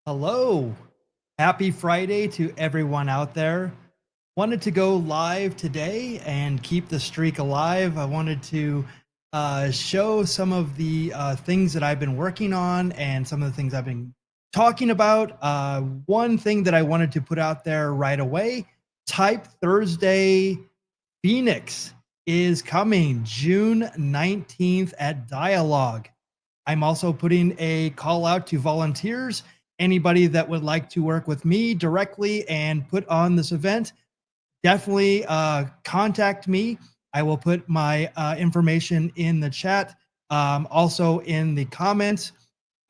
Hello. Happy Friday to everyone out there. Wanted to go live today and keep the streak alive. I wanted to show some of the things that I've been working on and some of the things I've been talking about. One thing that I wanted to put out there right away, Type Thursday Phoenix is coming June 19th at Dialogue. I'm also putting a call out to volunteers. Anybody that would like to work with me directly and put on this event, definitely contact me. I will put my information in the chat, also in the comments.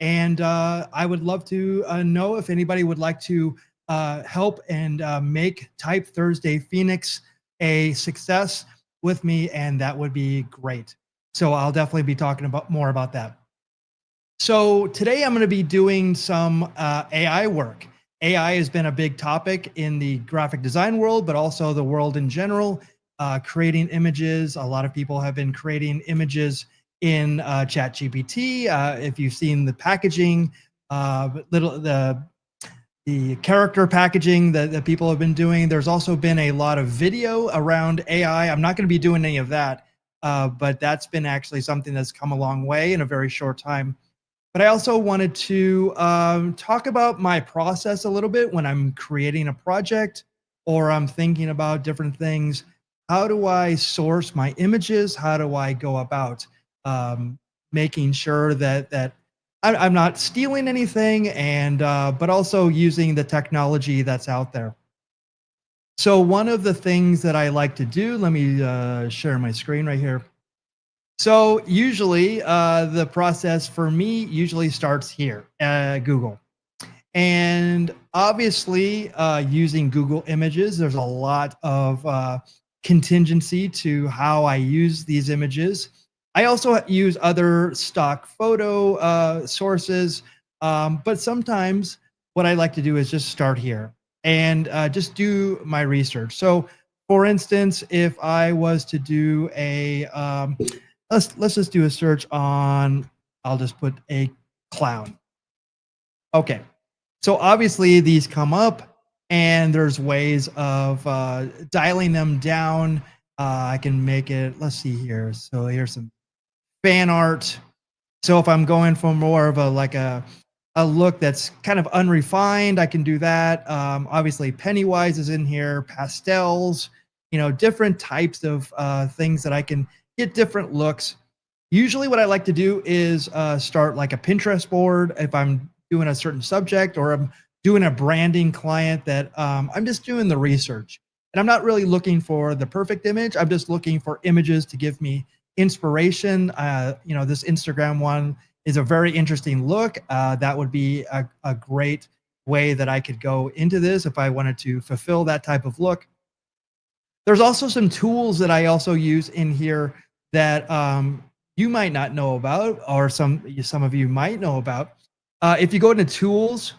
And I would love to know if anybody would like to help and make Type Thursday Phoenix a success with me, and that would be great. So I'll definitely be talking about more about that. So today I'm going to be doing some AI work. AI has been a big topic in the graphic design world, but also the world in general. Creating images. A lot of people have been creating images in ChatGPT. If you've seen the packaging, the character packaging that people have been doing. There's also been a lot of video around AI. I'm not going to be doing any of that, but that's been actually something that's come a long way in a very short time. But I also wanted to talk about my process a little bit when I'm creating a project or I'm thinking about different things. How do I source my images? How do I go about making sure that I'm not stealing anything, and but also using the technology that's out there. So one of the things that I like to do, let me share my screen right here. So usually the process for me usually starts here, Google. And obviously using Google Images, there's a lot of contingency to how I use these images. I also use other stock photo sources, but sometimes what I like to do is just start here and just do my research. So for instance, if I was to do a let's just do a search on, I'll just put a clown. Okay. So obviously these come up and there's ways of dialing them down. I can make it, let's see here. So here's some fan art. So if I'm going for more of a look that's kind of unrefined, I can do that. Obviously Pennywise is in here, pastels, different types of things that I can get different looks. Usually what I like to do is start like a Pinterest board if I'm doing a certain subject, or I'm doing a branding client that I'm just doing the research. And I'm not really looking for the perfect image. I'm just looking for images to give me inspiration. This Instagram one is a very interesting look. That would be a great way that I could go into this if I wanted to fulfill that type of look. There's also some tools that I also use in here that you might not know about, or some of you might know about. If you go into tools,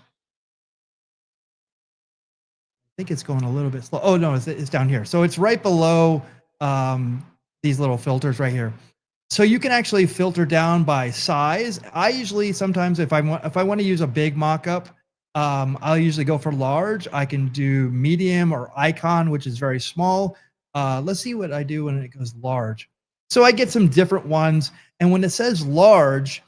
I think it's going a little bit slow. Oh no, it's down here. So it's right below these little filters right here. So you can actually filter down by size. I usually sometimes if I want to use a big mock-up, I'll usually go for large. I can do medium or icon, which is very small. Let's see what I do when it goes large. So I get some different ones. And when it says large,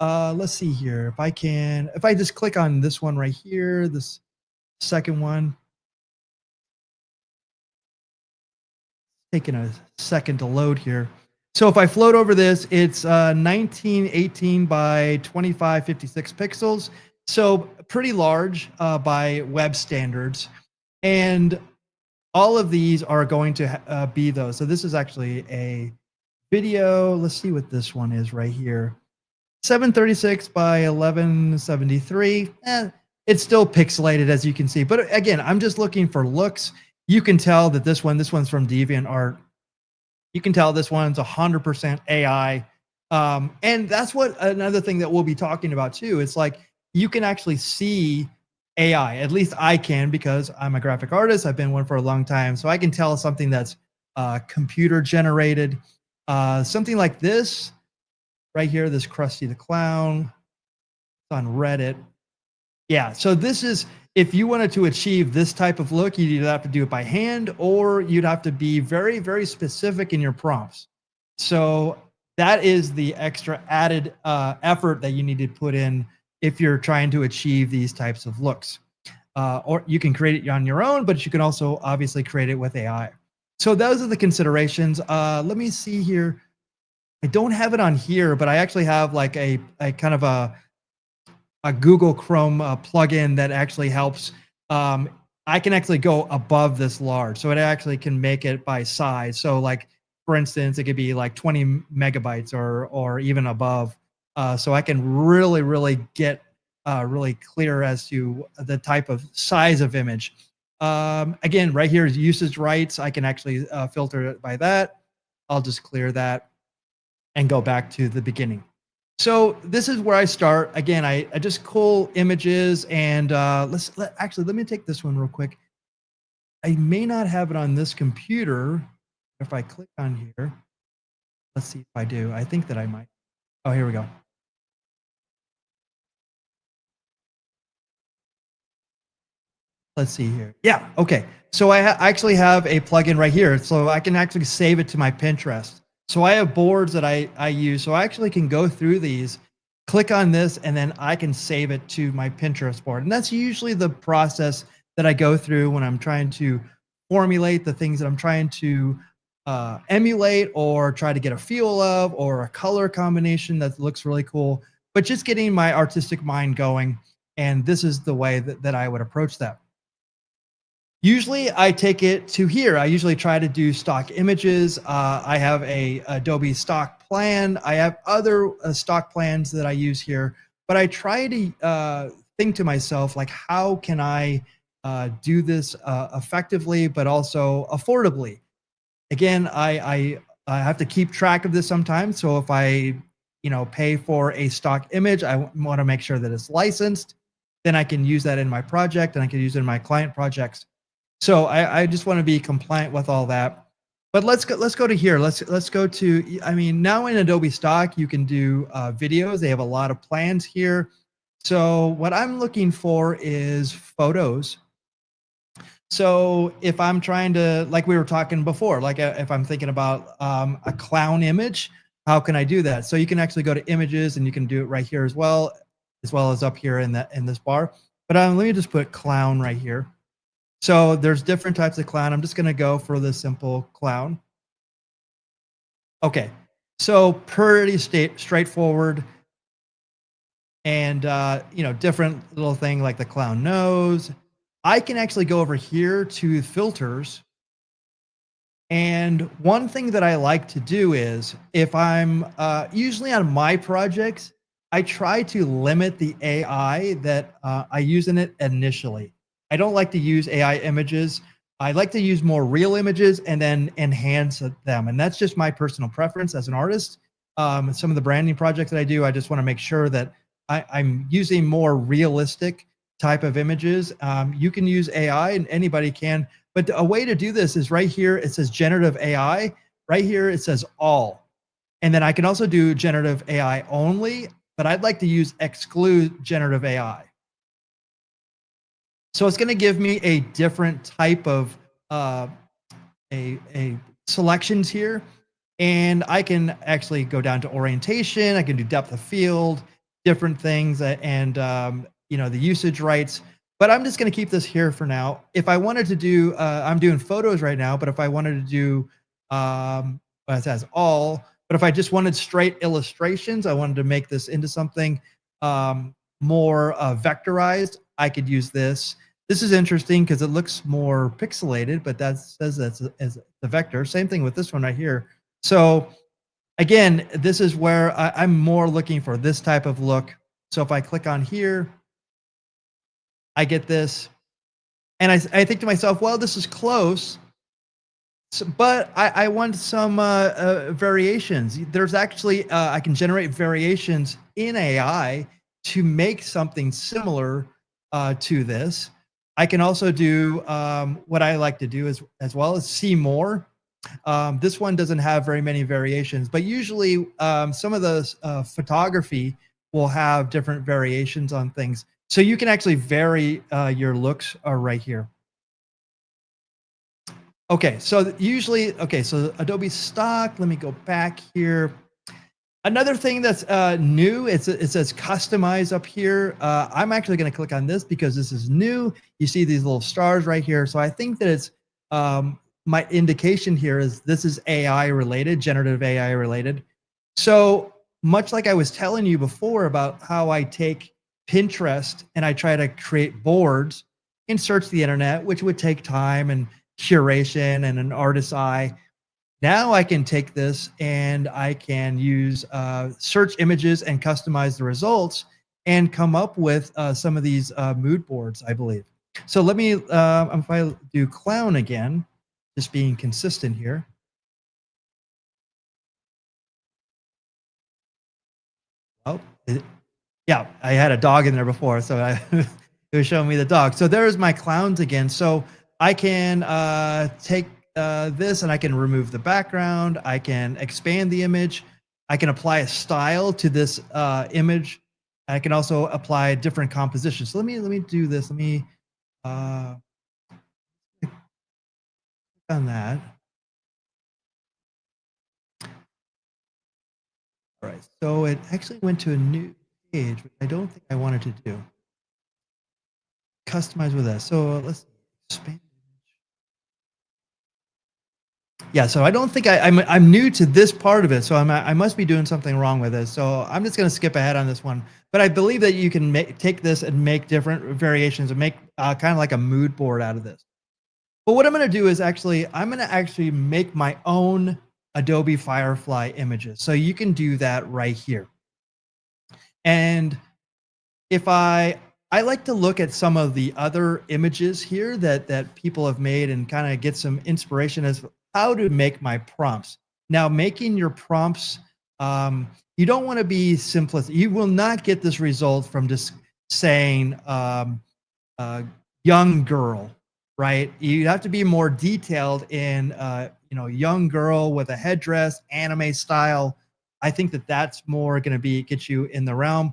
let's see here. If I just click on this one right here, this second one, taking a second to load here. So if I float over this, it's 1918 by 2556 pixels. So pretty large by web standards. And all of these are going to be those. So this is actually a video. Let's see what this one is right here. 736 by 1173. It's still pixelated as you can see. But again, I'm just looking for looks. You can tell that this one's from DeviantArt. You can tell this one's 100% AI. And that's what another thing that we'll be talking about too. It's like you can actually see AI. At least I can because I'm a graphic artist. I've been one for a long time. So I can tell something that's computer generated. Something like this right here, this Krusty the Clown. It's on Reddit. Yeah, so this is, if you wanted to achieve this type of look, you'd either have to do it by hand or you'd have to be very, very specific in your prompts. So that is the extra added effort that you need to put in if you're trying to achieve these types of looks. Or you can create it on your own, but you can also obviously create it with AI. So those are the considerations. Let me see here. I don't have it on here, but I actually have like a kind of a Google Chrome plugin that actually helps. I can actually go above this large, so it actually can make it by size. So, like for instance, it could be like 20 megabytes or even above. So I can really get really clear as to the type of size of image. Again, right here is usage rights. I can actually filter it by that. I'll just clear that and go back to the beginning. So this is where I start. Again, I just cull images and let me take this one real quick. I may not have it on this computer. If I click on here, let's see if I do. I think that I might. Oh, here we go. Let's see here. Yeah, okay. So I actually have a plugin right here. So I can actually save it to my Pinterest. So I have boards that I use. So I actually can go through these, click on this, and then I can save it to my Pinterest board. And that's usually the process that I go through when I'm trying to formulate the things that I'm trying to emulate or try to get a feel of, or a color combination that looks really cool, but just getting my artistic mind going. And this is the way that I would approach that. Usually I take it to here. I usually try to do stock images. I have a Adobe stock plan. I have other stock plans that I use here, but I try to think to myself, like, how can I do this effectively, but also affordably? Again, I have to keep track of this sometimes. So if I, pay for a stock image, I want to make sure that it's licensed. Then I can use that in my project and I can use it in my client projects. So I just want to be compliant with all that. But let's go to here. Let's go to, I mean, now in Adobe Stock, you can do videos. They have a lot of plans here. So what I'm looking for is photos. So if I'm trying to, like we were talking before, like if I'm thinking about a clown image, how can I do that? So you can actually go to images and you can do it right here as well as up here in this bar. But let me just put clown right here. So there's different types of clown. I'm just going to go for the simple clown. Okay. So pretty straightforward. And, different little thing like the clown nose. I can actually go over here to filters. And one thing that I like to do is if I'm usually on my projects, I try to limit the AI that I use in it initially. I don't like to use AI images. I like to use more real images and then enhance them. And that's just my personal preference as an artist. Some of the branding projects that I do, I just want to make sure that I'm using more realistic type of images. You can use AI and anybody can, but a way to do this is right here. It says generative AI. Right here, it says all. And then I can also do generative AI only, but I'd like to use exclude generative AI. So it's going to give me a different type of a selections here. And I can actually go down to orientation. I can do depth of field, different things, and the usage rights. But I'm just going to keep this here for now. If I wanted to do, I'm doing photos right now. But if I wanted to do, well, it says all. But if I just wanted straight illustrations, I wanted to make this into something more vectorized. I could use this. This is interesting because it looks more pixelated, but that says that's as the vector. Same thing with this one right here. So again, this is where I'm more looking for this type of look. So if I click on here, I get this. And I think to myself, well, this is close, but I want some variations. There's actually, I can generate variations in AI to make something similar to this. I can also do what I like to do as well as see more. This one doesn't have very many variations, but usually some of the photography will have different variations on things. So you can actually vary your looks right here. Okay, so usually, okay, so Adobe Stock, let me go back here. Another thing that's new, it says customize up here. I'm actually going to click on this because this is new. You see these little stars right here. So I think that it's my indication here is this is AI related, generative AI related. So much like I was telling you before about how I take Pinterest and I try to create boards and search the internet, which would take time and curation and an artist's eye. Now I can take this and I can use search images and customize the results and come up with some of these mood boards, I believe. So let me, if I do clown again, just being consistent here. Oh, yeah, I had a dog in there before, so it was showing me the dog. So there's my clowns again. So I can take this and I can remove the background. I can expand the image. I can apply a style to this image. I can also apply different compositions. So let me do this. Let me click on that. All right. So it actually went to a new page, which I don't think I wanted to do. Customize with that. So let's expand. Yeah, so I don't think I'm new to this part of it, so I must be doing something wrong with it. So I'm just going to skip ahead on this one. But I believe that you can take this and make different variations and make kind of like a mood board out of this. But what I'm going to do is I'm going to actually make my own Adobe Firefly images. So you can do that right here. And if I like to look at some of the other images here that people have made and kind of get some inspiration as how to make my prompts. Now, making your prompts, you don't want to be simplistic. You will not get this result from just saying young girl, right? You have to be more detailed in young girl with a headdress, anime style. I think that that's more going to get you in the realm.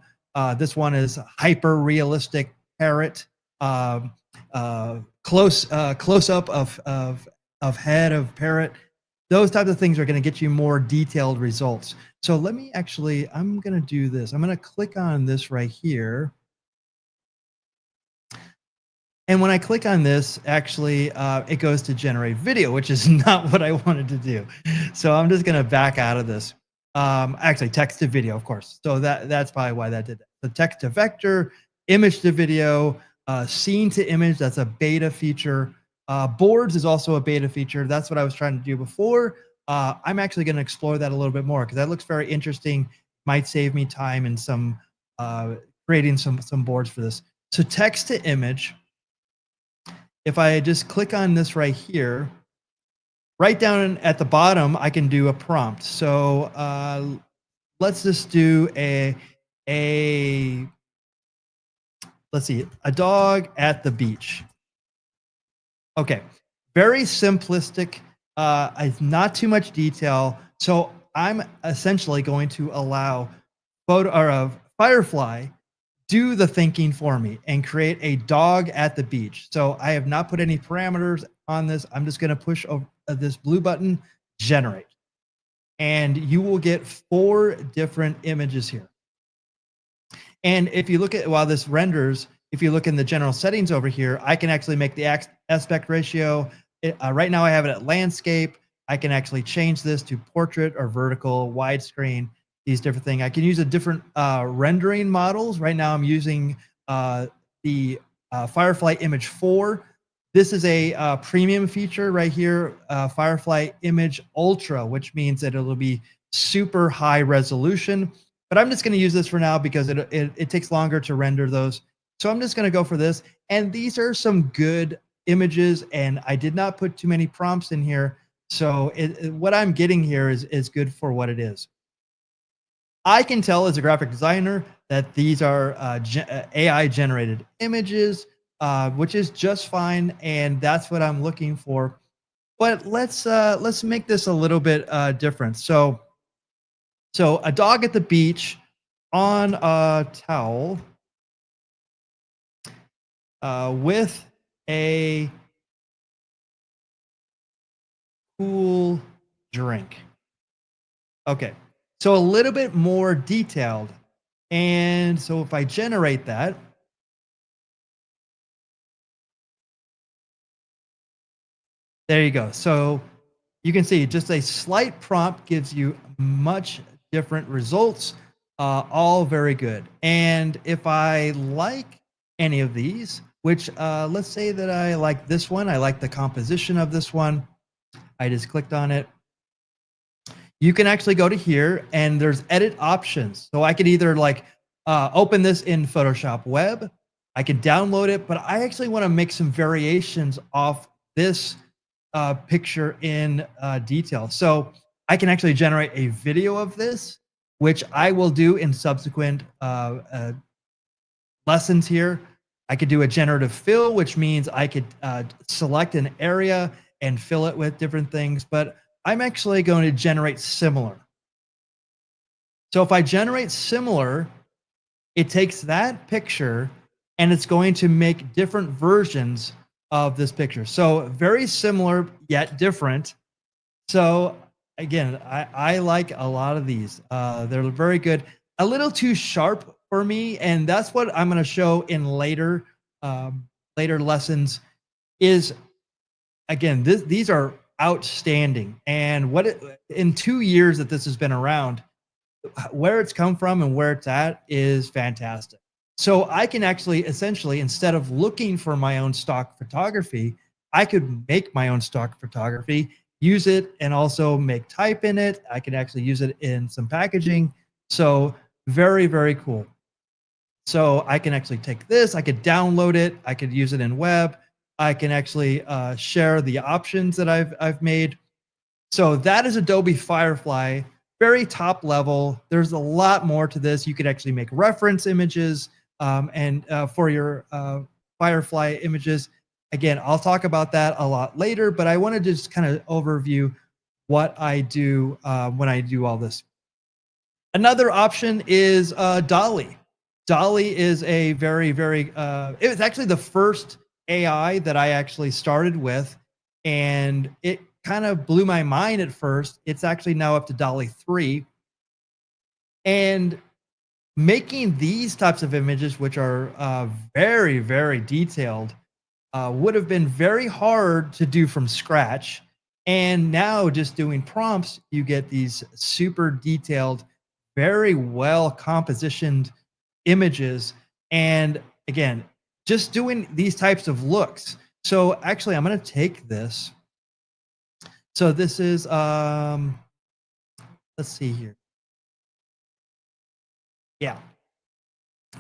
This one is hyper realistic parrot, close up of head of parrot. Those types of things are going to get you more detailed results. So let me I'm going to do this. I'm going to click on this right here. And when I click on this, it goes to generate video, which is not what I wanted to do. So I'm just going to back out of this. Actually, text to video, of course. So that's probably why that did that. The text to vector, image to video, scene to image. That's a beta feature. Boards is also a beta feature. That's what I was trying to do before. I'm actually going to explore that a little bit more because that looks very interesting. Might save me time in some creating some boards for this. So text to image. If I just click on this right here, right down at the bottom, I can do a prompt. So let's just do let's see, a dog at the beach. Okay, very simplistic, not too much detail. So I'm essentially going to allow Firefly do the thinking for me and create a dog at the beach. So I have not put any parameters on this. I'm just going to push over this blue button, generate. and you will get 4 different images here. And if you look at while this renders, if you look in the general settings over here, I can actually make the aspect ratio. Right now I have it at landscape. I can actually change this to portrait or vertical, widescreen, these different things. I can use a different rendering models. Right now I'm using the Firefly Image 4. This is a premium feature right here, Firefly Image Ultra, which means that it'll be super high resolution. But I'm just going to use this for now because it takes longer to render those. So I'm just going to go for this. And these are some good images, and I did not put too many prompts in here. So what I'm getting here is good for what it is. I can tell as a graphic designer that these are AI generated images, which is just fine, and that's what I'm looking for. But let's make this a little bit different. So a dog at the beach on a towel with a cool drink. Okay, so a little bit more detailed. And so if I generate that, there you go. So you can see just a slight prompt gives you much different results, all very good. And if I like any of these, which let's say that I like this one, I like the composition of this one. I just clicked on it. You can actually go to here and there's edit options. So I could either like open this in Photoshop Web, I can download it, but I actually want to make some variations off this picture in detail. So I can actually generate a video of this, which I will do in subsequent lessons here. I could do a generative fill, which means I could select an area and fill it with different things, but I'm actually going to generate similar. So if I generate similar, it takes that picture and it's going to make different versions of this picture. So very similar yet different. So again, I like a lot of these. They're very good. A little too sharp for me, and that's what I'm going to show in later lessons. Is again, these are outstanding. And in 2 years that this has been around, where it's come from and where it's at is fantastic. So I can actually essentially, instead of looking for my own stock photography, I could make my own stock photography, use it, and also make type in it. I can actually use it in some packaging. So very, very cool. So I can actually take this, I could download it, I could use it in web. I can actually share the options that I've made. So that is Adobe Firefly, very top level. There's a lot more to this. You could actually make reference images and for your Firefly images. Again, I'll talk about that a lot later, but I want to just kind of overview what I do when I do all this. Another option is DALL-E. DALL-E is a very, very, it was actually the first AI that I actually started with, and it kind of blew my mind at first. It's actually now up to DALL-E 3. And making these types of images, which are very, very detailed, would have been very hard to do from scratch. And now just doing prompts, you get these super detailed, very well compositioned images. And again, just doing these types of looks. So actually, I'm going to take this. So this is, let's see here. Yeah.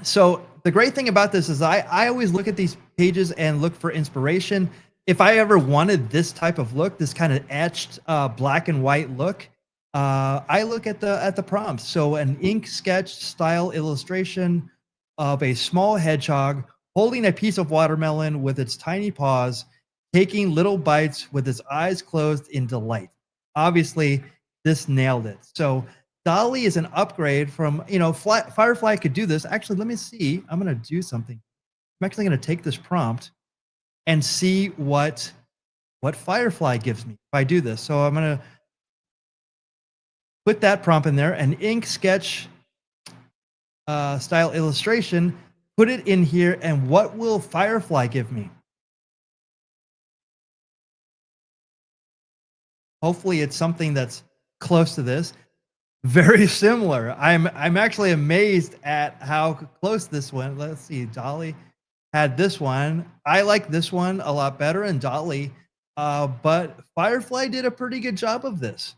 So the great thing about this is I always look at these pages and look for inspiration. If I ever wanted this type of look, this kind of etched black and white look, I look at the prompts. So an ink sketch style illustration of a small hedgehog holding a piece of watermelon with its tiny paws, taking little bites with its eyes closed in delight. Obviously, this nailed it. So DALL-E is an upgrade from, Firefly could do this. Actually, let me see. I'm going to do something. I'm actually going to take this prompt and see what Firefly gives me if I do this. So I'm going to put that prompt in there, an ink sketch style illustration, put it in here, and what will Firefly give me? Hopefully, it's something that's close to this. Very similar. I'm actually amazed at how close this one. Let's see, Dolly had this one. I like this one a lot better, and Dolly, but Firefly did a pretty good job of this.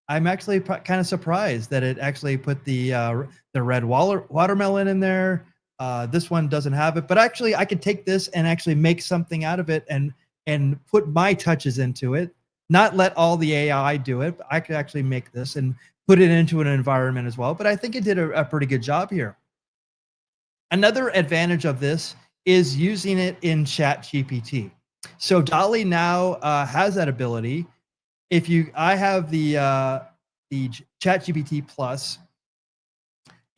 I'm actually kind of surprised that it actually put the red watermelon in there. This one doesn't have it, but actually, I could take this and actually make something out of it and put my touches into it. Not let all the AI do it, but I could actually make this and put it into an environment as well. But I think it did a pretty good job here. Another advantage of this is using it in Chat GPT. So Dolly now has that ability. If you, I have the Chat GPT Plus,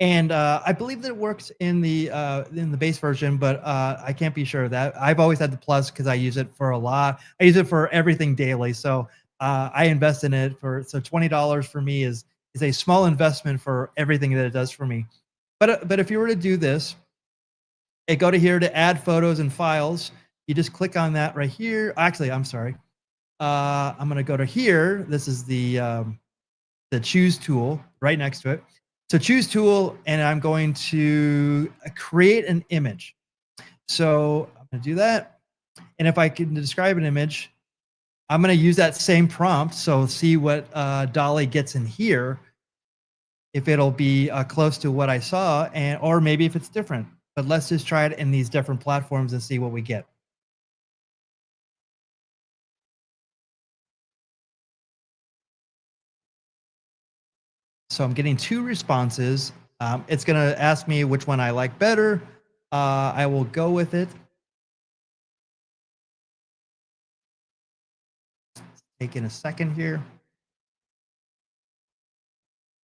and I believe that it works in the base version, but I can't be sure of that. I've always had the Plus because I use it for a lot. I use it for everything daily, so I invest in it for. So $20 for me is a small investment for everything that it does for me. But if you were to do this, and go to here to add photos and files, you just click on that right here. Actually, I'm sorry. I'm going to go to here. This is the choose tool right next to it. So choose tool, and I'm going to create an image. So I'm going to do that. And if I can describe an image, I'm going to use that same prompt. So see what Dolly gets in here, if it'll be close to what I saw, and or maybe if it's different. But let's just try it in these different platforms and see what we get. So I'm getting two responses. It's going to ask me which one I like better. I will go with it. Taking a second here.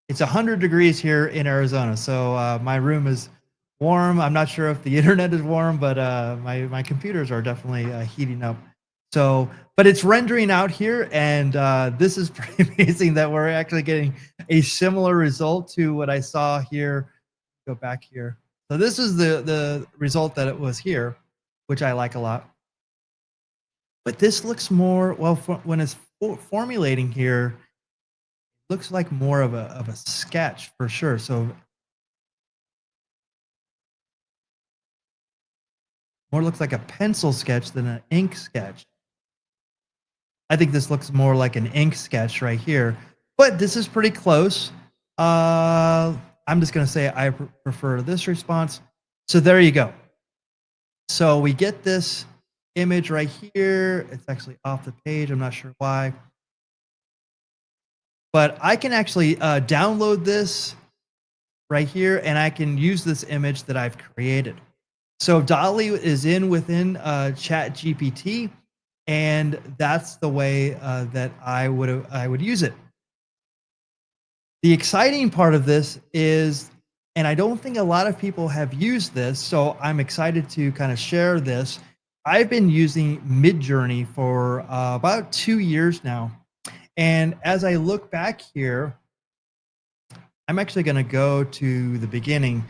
It's 100 degrees here in Arizona, so my room is warm. I'm not sure if the internet is warm, but my computers are definitely heating up. So, but it's rendering out here, and this is pretty amazing that we're actually getting a similar result to what I saw here. Go back here. So this is the result that it was here, which I like a lot. But this looks more well when it's formulating here. Looks like more of a sketch for sure. So more looks like a pencil sketch than an ink sketch. I think this looks more like an ink sketch right here, but this is pretty close. I'm just going to say I prefer this response. So there you go. So we get this image right here. It's actually off the page. I'm not sure why. But I can actually download this right here, and I can use this image that I've created. So Dolly is within Chat GPT, and that's the way that I would use it. The exciting part of this is, and I don't think a lot of people have used this, so I'm excited to kind of share this. I've been using Midjourney for about 2 years now. And as I look back here, I'm actually going to go to the beginning.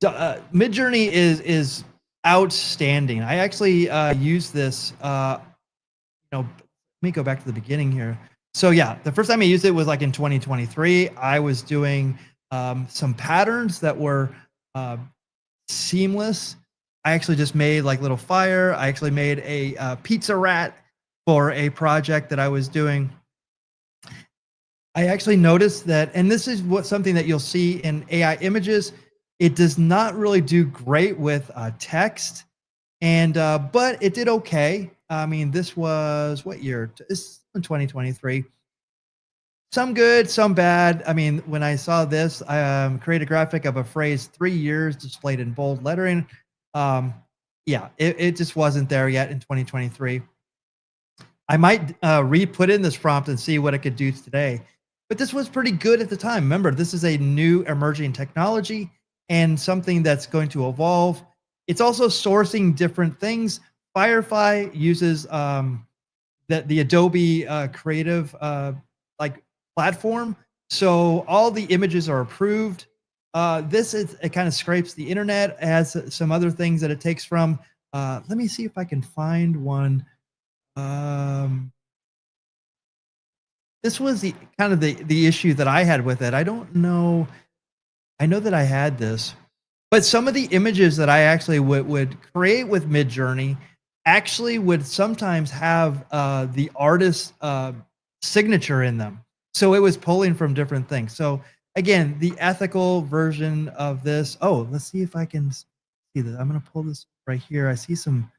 Midjourney is outstanding. I actually use this. Let me go back to the beginning here. So yeah, the first time I used it was like in 2023. I was doing some patterns that were seamless. I actually just made like little fire. I actually made a pizza rat for a project that I was doing. I actually noticed that, and this is something that you'll see in AI images. It does not really do great with text, and but it did okay. I mean, this was what year? This is in 2023. Some good, some bad. I mean, when I saw this, I create a graphic of a phrase 3 years displayed in bold lettering. Um, yeah, it just wasn't there yet in 2023. I might re-put in this prompt and see what it could do today. But this was pretty good at the time. Remember, this is a new emerging technology and something that's going to evolve. It's also sourcing different things. Firefly uses the Adobe Creative like platform. So all the images are approved. This is it kind of scrapes the internet. It has some other things that it takes from. Let me see if I can find one. Um, this was the kind of the issue that I had with it. I don't know. I know that I had this, but some of the images that I actually would create with Midjourney actually would sometimes have the artist's signature in them. So it was pulling from different things. So again, the ethical version of this. Oh, let's see if I can see this. I'm going to pull this right here. I see some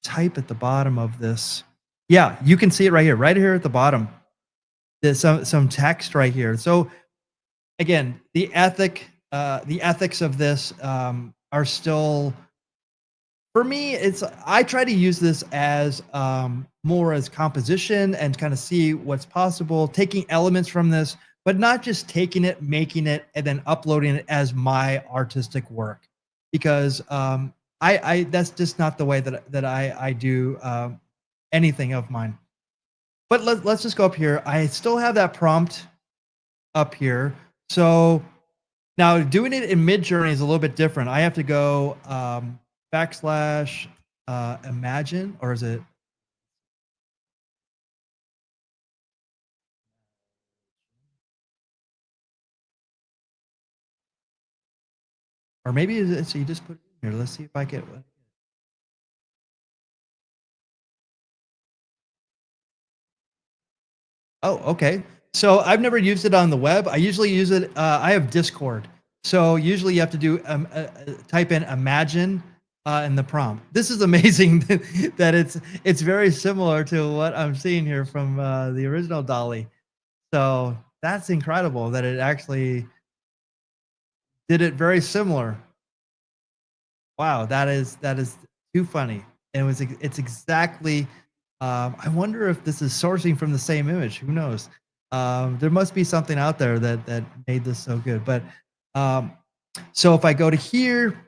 type at the bottom of this. Yeah, you can see it right here at the bottom. There's some text right here. So again, the ethics of this are still for me. It's I try to use this as more as composition and kind of see what's possible, taking elements from this, but not just taking it, making it, and then uploading it as my artistic work, because I that's just not the way that I do anything of mine. But let's just go up here. I still have that prompt up here. So now doing it in Midjourney is a little bit different. I have to go backslash imagine, or is it, or maybe is it, so you just put it in here. Let's see if I get one. Oh, okay. So I've never used it on the web. I usually use it. I have Discord. So usually you have to do type in imagine in the prompt. This is amazing that it's very similar to what I'm seeing here from the original Dolly. So that's incredible that it actually did it very similar. Wow, that is too funny. And it's exactly. I wonder if this is sourcing from the same image. Who knows? There must be something out there that made this so good. But um, so if I go to here,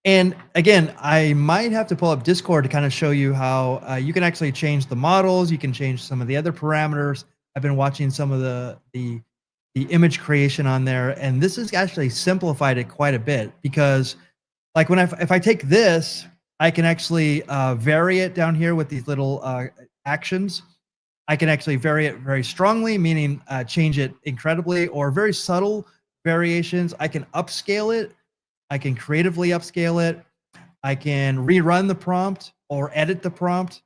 and again, I might have to pull up Discord to kind of show you how you can actually change the models. You can change some of the other parameters. I've been watching some of the image creation on there, and this has actually simplified it quite a bit because, like when if I take this, I can actually vary it down here with these little actions. I can actually vary it very strongly, meaning change it incredibly, or very subtle variations. I can upscale it. I can creatively upscale it. I can rerun the prompt or edit the prompt.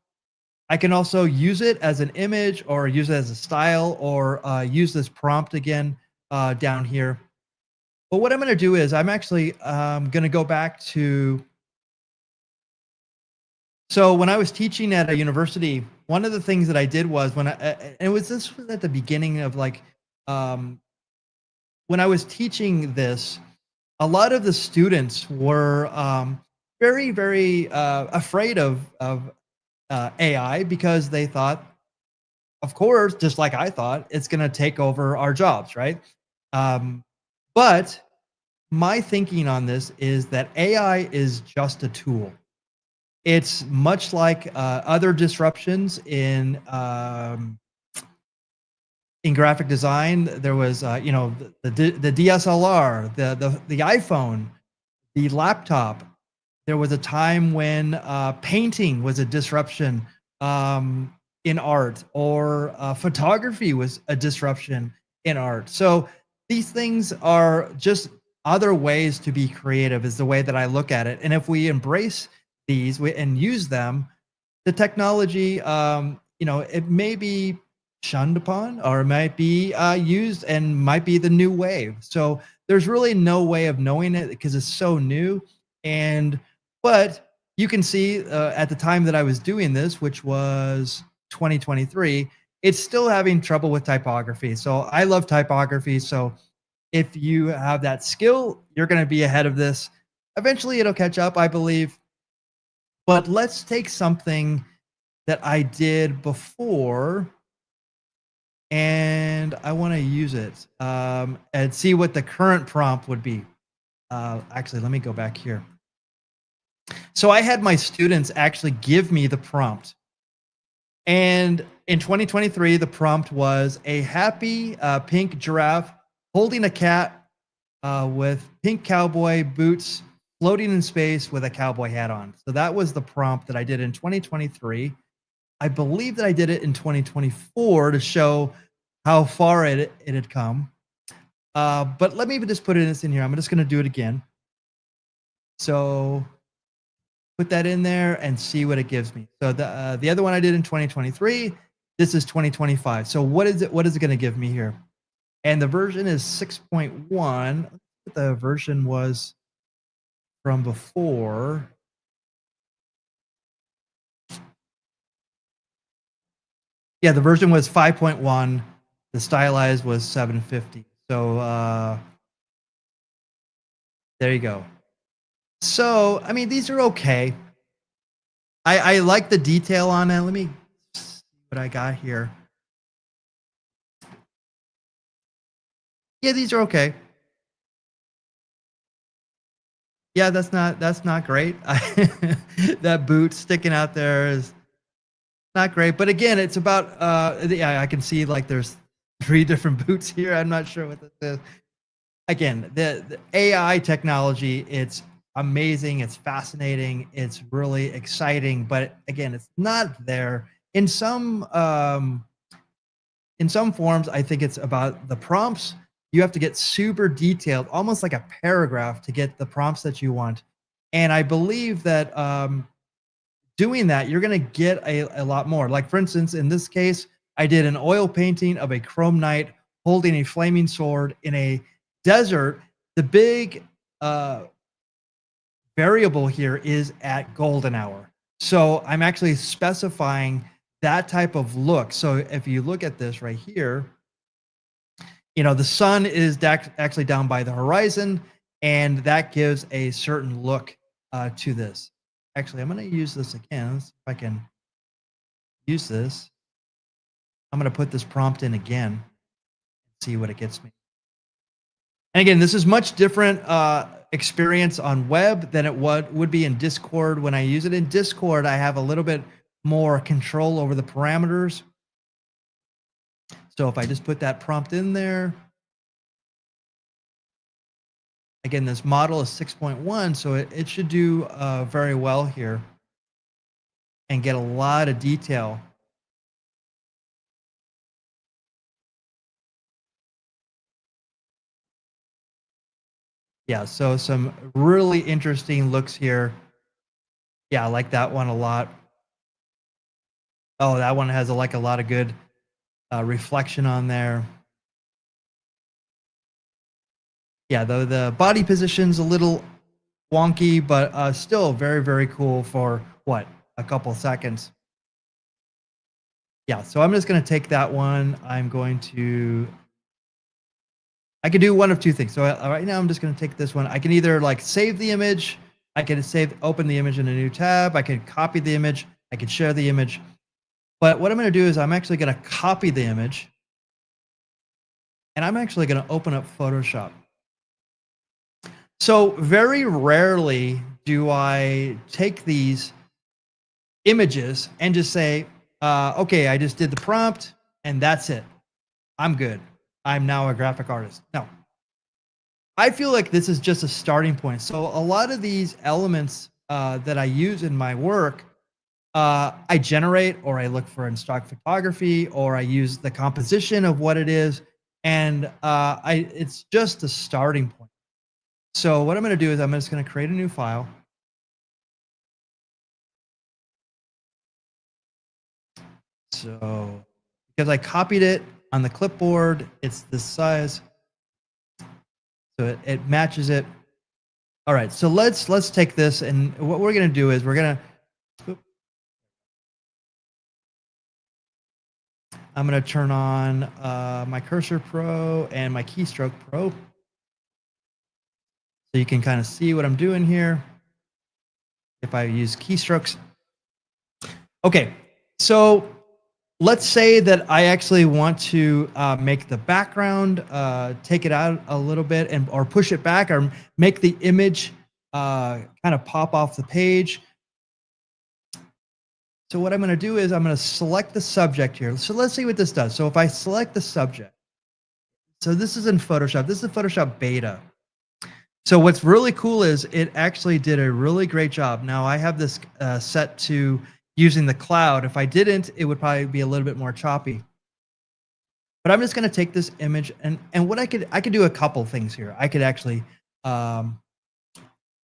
I can also use it as an image or use it as a style or use this prompt again down here. But what I'm going to do is I'm actually going to go back to. So when I was teaching at a university, one of the things that I did was when it was this was at the beginning of like um, when I was teaching this, a lot of the students were very afraid of AI because they thought, of course, just like I thought, it's going to take over our jobs, right? Um, but my thinking on this is that AI is just a tool. It's much like other disruptions in graphic design. There was, the DSLR, the iPhone, the laptop. There was a time when painting was a disruption in art, or photography was a disruption in art. So these things are just other ways to be creative, is the way that I look at it. And if we embrace and use them, the technology, it may be shunned upon, or it might be used and might be the new wave. So there's really no way of knowing it because it's so new. And but you can see at the time that I was doing this, which was 2023, it's still having trouble with typography. So I love typography. So if you have that skill, you're going to be ahead of this. Eventually, it'll catch up, I believe. But let's take something that I did before, and I want to use it and see what the current prompt would be. Actually, let me go back here. So I had my students actually give me the prompt, and In 2023, the prompt was a happy pink giraffe holding a cat with pink cowboy boots floating in space with a cowboy hat on. So that was the prompt that I did in 2023. I believe that I did it in 2024 to show how far it had come. But let me just put this in here. I'm just going to do it again. So put that in there and see what it gives me. So the other one I did in 2023, this is 2025. So what is it? What is it going to give me here? And the version is 6.1. The version was from before. Yeah, the version was 5.1. The stylized was 750. So there you go. So I mean, these are okay. I like the detail on it. Let me see what I got here. Yeah, these are okay. Yeah, that's not great. That boot sticking out there is not great. But again, it's about yeah, I can see like there's three different boots here. I'm not sure what this is. Again, the AI technology, it's amazing, it's fascinating, it's really exciting, but again, it's not there. In some forms, I think it's about the prompts. You have to get super detailed, almost like a paragraph to get the prompts that you want. And I believe that doing that, you're going to get a lot more. Like, for instance, in this case, I did an oil painting of a chrome knight holding a flaming sword in a desert. The big variable here is at golden hour. So I'm actually specifying that type of look. So if you look at this right here, the sun is actually down by the horizon, and that gives a certain look to this. Actually, I'm going to use this again. Let's see if I can use this. I'm going to put this prompt in again, see what it gets me. And again, this is much different experience on web than it would be in Discord. When I use it in Discord, I have a little bit more control over the parameters. So if I just put that prompt in there, again, this model is 6.1, so it should do very well here and get a lot of detail. Yeah, so some really interesting looks here. Yeah, I like that one a lot. Oh, that one has like a lot of good reflection on there. Yeah, though the body position's a little wonky, but still very, very cool for what, a couple seconds. Yeah, so I'm just going to take that one. I can do one of two things. So right now I'm just going to take this one. I can either like save the image. I can open the image in a new tab. I can copy the image. I can share the image. But what I'm going to do is I'm actually going to copy the image. And I'm actually going to open up Photoshop. So very rarely do I take these images and just say, okay, I just did the prompt and that's it. I'm good. I'm now a graphic artist. No, I feel like this is just a starting point. So a lot of these elements that I use in my work, I generate or I look for in stock photography or I use the composition of what it is. And it's just a starting point. So what I'm going to do is I'm just going to create a new file. So because I copied it on the clipboard, it's this size. So it matches it. All right, so let's take this, and what we're going to do is I'm going to turn on my Cursor Pro and my Keystroke Pro. So you can kind of see what I'm doing here if I use keystrokes. Okay, so let's say that I actually want to make the background, take it out a little bit or push it back or make the image kind of pop off the page. So what I'm going to do is I'm going to select the subject here. So let's see what this does. So if I select the subject, so this is in Photoshop. This is Photoshop beta. So what's really cool is it actually did a really great job. Now I have this set to using the cloud. If I didn't, it would probably be a little bit more choppy. But I'm just going to take this image and what I could do a couple things here. I could actually um,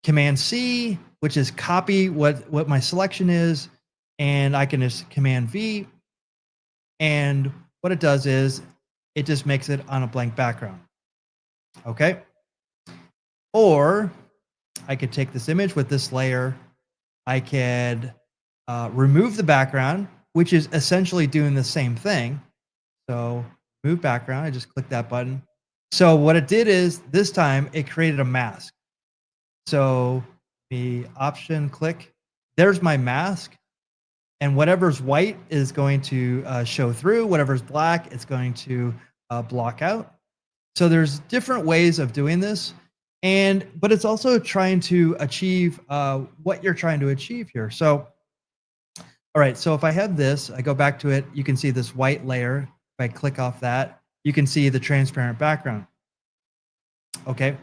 Command C, which is copy what my selection is, and I can just Command V, and what it does is it just makes it on a blank background. Okay. Or I could take this image with this layer. I could remove the background, which is essentially doing the same thing. So move background. I just click that button. So what it did is this time it created a mask. So the option click, there's my mask. And whatever's white is going to show through. Whatever's black, it's going to block out. So there's different ways of doing this. But it's also trying to achieve what you're trying to achieve here. So, all right. So if I have this, I go back to it. You can see this white layer. If I click off that, you can see the transparent background. Okay.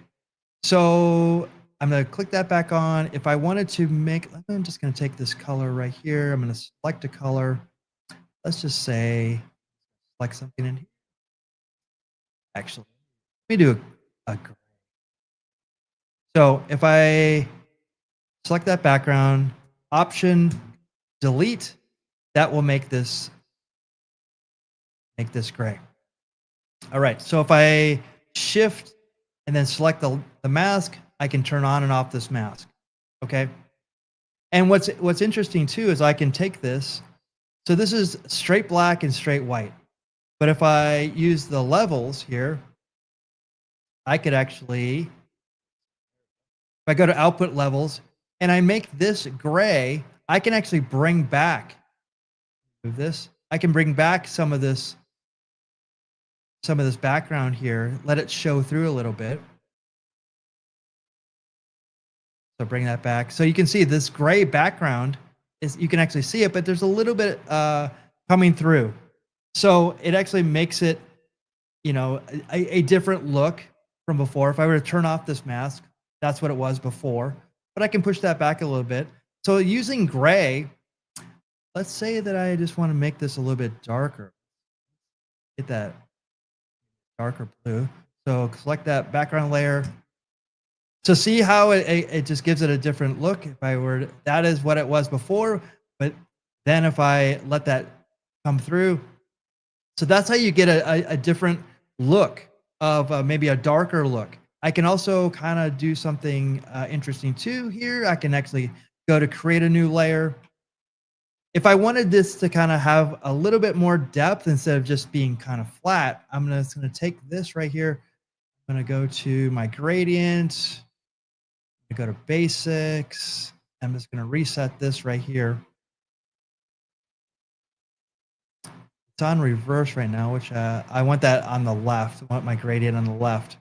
So I'm going to click that back on. If I wanted to make, I'm just going to take this color right here. I'm going to select a color. Let's just say, select something in here. Actually, let me do a gray. So if I select that background, option delete, that will make this gray. All right. So if I shift and then select the mask, I can turn on and off this mask. Okay. And what's interesting too is I can take this. So this is straight black and straight white. But if I use the levels here, I could actually, if I go to output levels and I make this gray, I can actually bring back, move this, I can bring back some of this background here, let it show through a little bit. So bring that back. So you can see this gray background is, you can actually see it, but there's a little bit coming through. So it actually makes it, a different look from before. If I were to turn off this mask, that's what it was before, but I can push that back a little bit. So using gray, let's say that I just want to make this a little bit darker. Get that darker blue. So select that background layer. So see how it just gives it a different look. If I were, that is what it was before, but then if I let that come through, so that's how you get a different look of maybe a darker look. I can also kind of do something interesting too here. I can actually go to create a new layer. If I wanted this to kind of have a little bit more depth instead of just being kind of flat, I'm just going to take this right here. I'm going to go to my gradient. I'm going to go to basics. I'm just going to reset this right here. It's on reverse right now, which I want that on the left. I want my gradient on the left.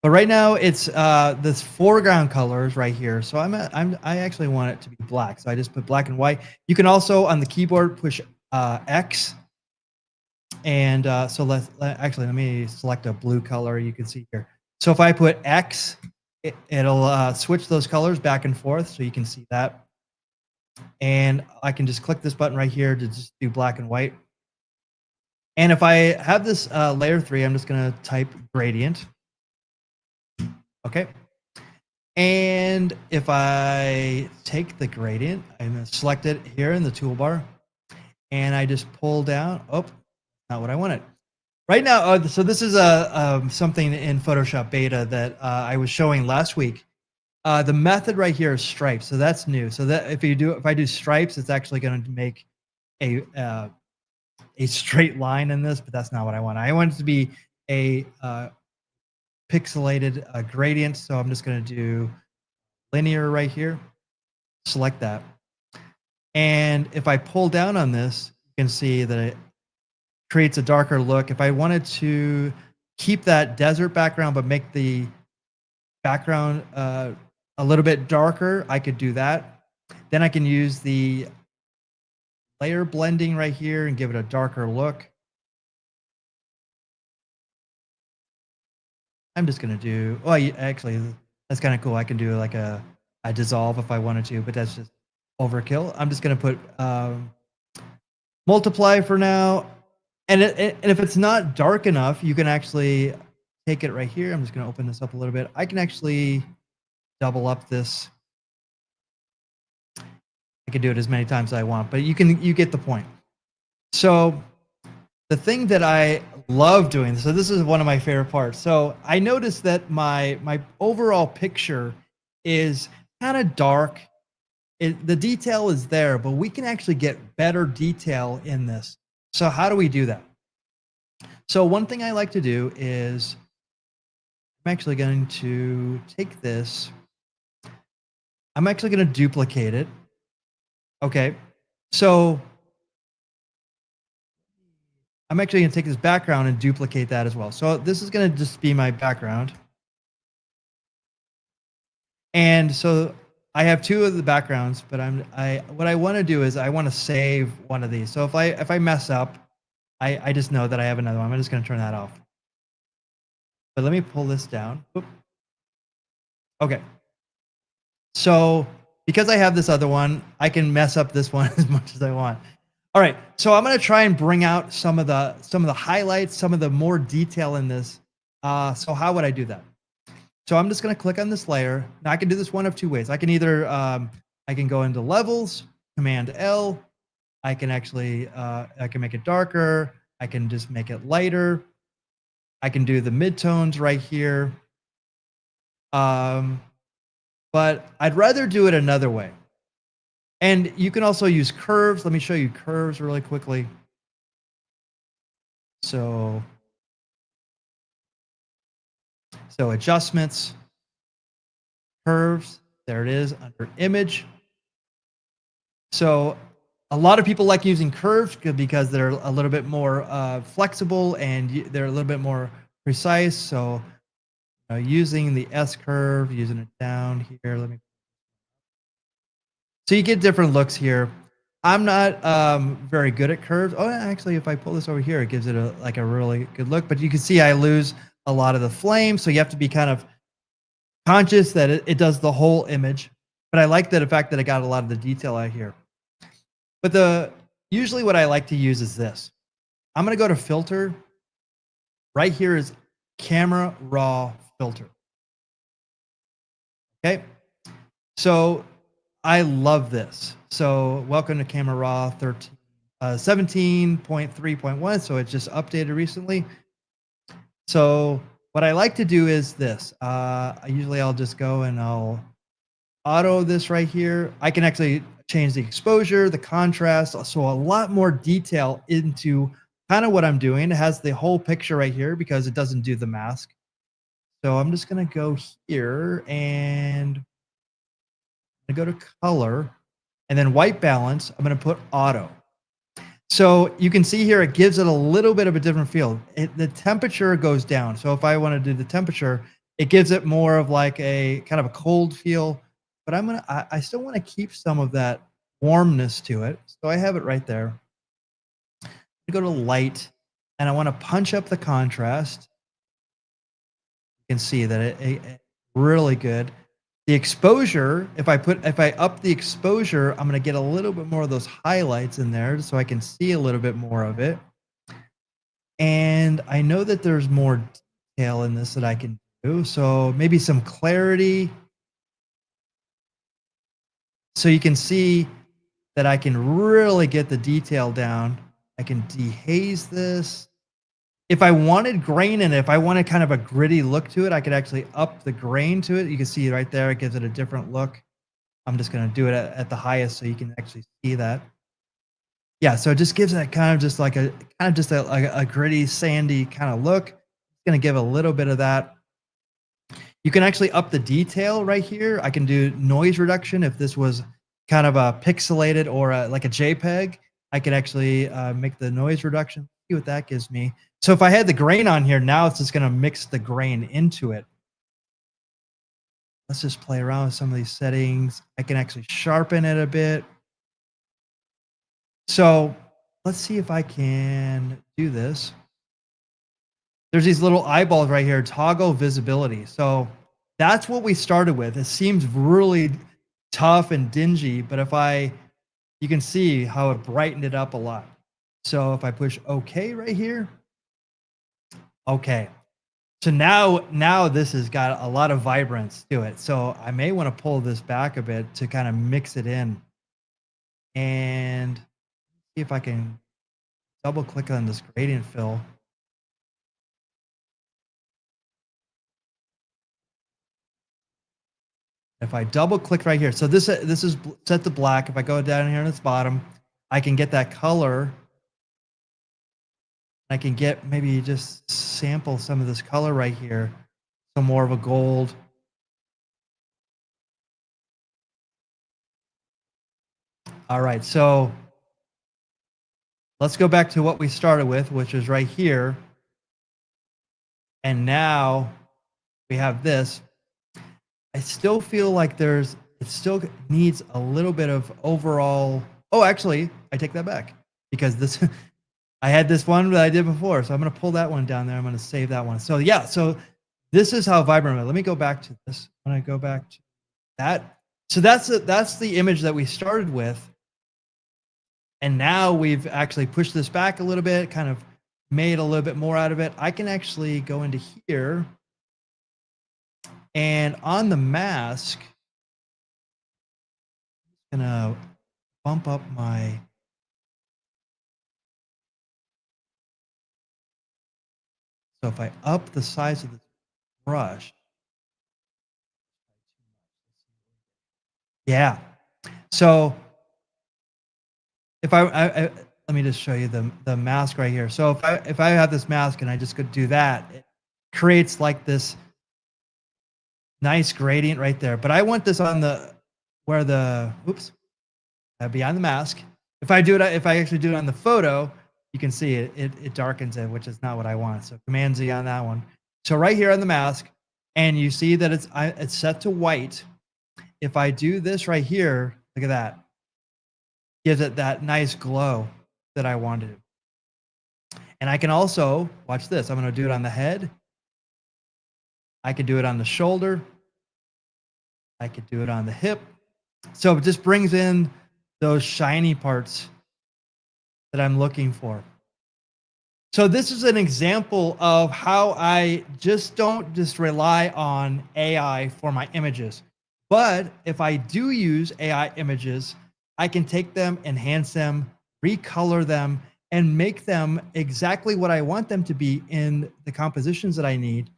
But right now it's this foreground colors right here. So I actually want it to be black. So I just put black and white. You can also on the keyboard push X. And so let me select a blue color. You can see here. So if I put X, it'll switch those colors back and forth. So you can see that. And I can just click this button right here to just do black and white. And if I have this layer 3, I'm just going to type gradient. Okay. And if I take the gradient, I'm going to select it here in the toolbar. And I just pull down. Oh, not what I wanted. Right now, so this is something in Photoshop beta that I was showing last week. The method right here is stripes. So that's new. So that if I do stripes, it's actually going to make a straight line in this, but that's not what I want. I want it to be a pixelated gradient. So I'm just going to do linear right here. Select that. And if I pull down on this, you can see that it creates a darker look. If I wanted to keep that desert background, but make the background a little bit darker, I could do that. Then I can use the layer blending right here and give it a darker look. I'm just gonna do. Well, actually, that's kind of cool. I can do like a dissolve if I wanted to, but that's just overkill. I'm just gonna put multiply for now, and and if it's not dark enough, you can actually take it right here. I'm just gonna open this up a little bit. I can actually double up this. I can do it as many times as I want, but you get the point. So the thing that I love doing, so this is one of my favorite parts. So I noticed that my overall picture is kind of dark. The detail is there, but we can actually get better detail in this. So how do we do that? So one thing I like to do is I'm actually going to take this. I'm actually going to duplicate it. Okay. So I'm actually going to take this background and duplicate that as well. So this is going to just be my background. And so I have two of the backgrounds, but what I want to do is I want to save one of these. So if I mess up, I just know that I have another one. I'm just going to turn that off. But let me pull this down. Oop. Okay. So because I have this other one, I can mess up this one as much as I want. All right. So I'm going to try and bring out some of the highlights, some of the more detail in this. So how would I do that? So I'm just going to click on this layer. Now I can do this one of two ways. I can either I can go into levels, Command L. I can actually I can make it darker. I can just make it lighter. I can do the midtones right here. But I'd rather do it another way. And you can also use curves. Let me show you curves really quickly. So adjustments, curves, there it is under image. So a lot of people like using curves because they're a little bit more flexible and they're a little bit more precise. So using the S curve, using it down here. So you get different looks here. I'm not very good at curves. Oh, actually, if I pull this over here, it gives it a really good look. But you can see I lose a lot of the flame, so you have to be kind of conscious that it does the whole image. But I like the fact that I got a lot of the detail out here. But usually what I like to use is this. I'm going to go to filter. Right here is camera raw filter. Okay. So I love this. So welcome to camera raw 17.3.1. So it just updated recently. So what I like to do is this. Usually I'll just go and I'll auto this right here. I can actually change the exposure, the contrast, so a lot more detail into kind of what I'm doing. It has the whole picture right here because it doesn't do the mask. So I'm just going to go here and I go to color and then white balance. I'm going to put auto. So you can see here, it gives it a little bit of a different feel. The temperature goes down. So if I want to do the temperature, it gives it more of like a kind of a cold feel, but I still want to keep some of that warmness to it. So I have it right there. I go to light and I want to punch up the contrast. You can see that it really good. The exposure, if I up the exposure, I'm going to get a little bit more of those highlights in there so I can see a little bit more of it. And I know that there's more detail in this that I can do. So maybe some clarity. So you can see that I can really get the detail down. I can dehaze this. If I wanted grain in it, if I wanted kind of a gritty look to it, I could actually up the grain to it. You can see right there, it gives it a different look. I'm just going to do it at the highest so you can actually see that. Yeah, so it just gives it kind of just like a gritty, sandy kind of look. It's going to give a little bit of that. You can actually up the detail right here. I can do noise reduction if this was kind of a pixelated or like a JPEG. I can actually make the noise reduction. See what that gives me. So if I had the grain on here, now it's just going to mix the grain into it. Let's just play around with some of these settings. I can actually sharpen it a bit. So let's see if I can do this. There's these little eyeballs right here, toggle visibility. So that's what we started with. It seems really tough and dingy, but you can see how it brightened it up a lot. So if I push OK right here, okay. So now this has got a lot of vibrance to it. So I may want to pull this back a bit to kind of mix it in and see if I can double click on this gradient fill. If I double click right here, so this is set to black. If I go down here on its bottom, I can get that color. I can get maybe just sample some of this color right here. So more of a gold. All right, so let's go back to what we started with, which is right here. And now we have this. I still feel like it still needs a little bit of overall. Oh, actually, I take that back because this, I had this one that I did before. So I'm going to pull that one down there. I'm going to save that one. So yeah, so this is how vibrant. Let me go back to this. When I go back to that. So that's the image that we started with. And now we've actually pushed this back a little bit, kind of made a little bit more out of it. I can actually go into here and on the mask, I'm gonna bump up my, so if I up the size of the brush, yeah. So if I let me just show you the mask right here. So if I have this mask and I just could do that, it creates like this nice gradient right there. But I want this on the where the oops, behind the mask. If I actually do it on the photo, you can see it darkens it, which is not what I want. So Command Z on that one. So right here on the mask, and you see that it's set to white. If I do this right here, look at that. Gives it that nice glow that I wanted. And I can also, watch this, I'm going to do it on the head. I could do it on the shoulder. I could do it on the hip. So it just brings in those shiny parts that I'm looking for. So this is an example of how I don't just rely on AI for my images. But if I do use AI images, I can take them, enhance them, recolor them, and make them exactly what I want them to be in the compositions that I need.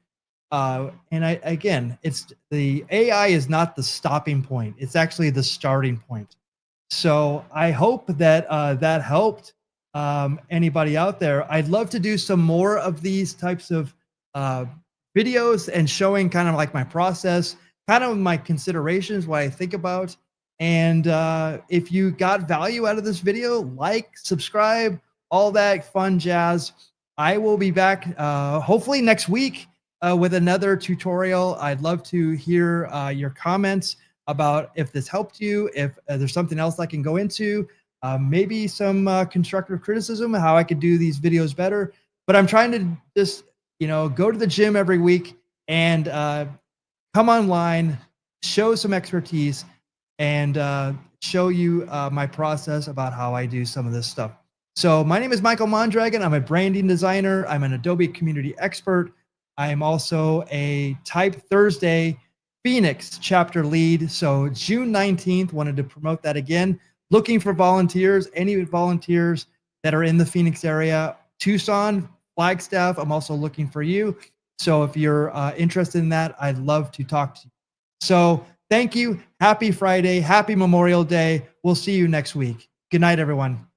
Again, it's the AI is not the stopping point. It's actually the starting point. So I hope that that helped anybody out there. I'd love to do some more of these types of videos and showing kind of like my process, kind of my considerations, what I think about. And if you got value out of this video, like, subscribe, all that fun jazz. I will be back hopefully next week with another tutorial. I'd love to hear your comments about if this helped you, if there's something else I can go into, maybe some constructive criticism, how I could do these videos better. But I'm trying to just, go to the gym every week and come online, show some expertise, and show you my process about how I do some of this stuff. So my name is Michael Mondragon. I'm a branding designer. I'm an Adobe community expert. I am also a Type Thursday Phoenix chapter lead. So June 19th, wanted to promote that again. Looking for volunteers, any volunteers that are in the Phoenix area, Tucson, Flagstaff, I'm also looking for you. So if you're interested in that, I'd love to talk to you. So thank you. Happy Friday. Happy Memorial Day. We'll see you next week. Good night, everyone.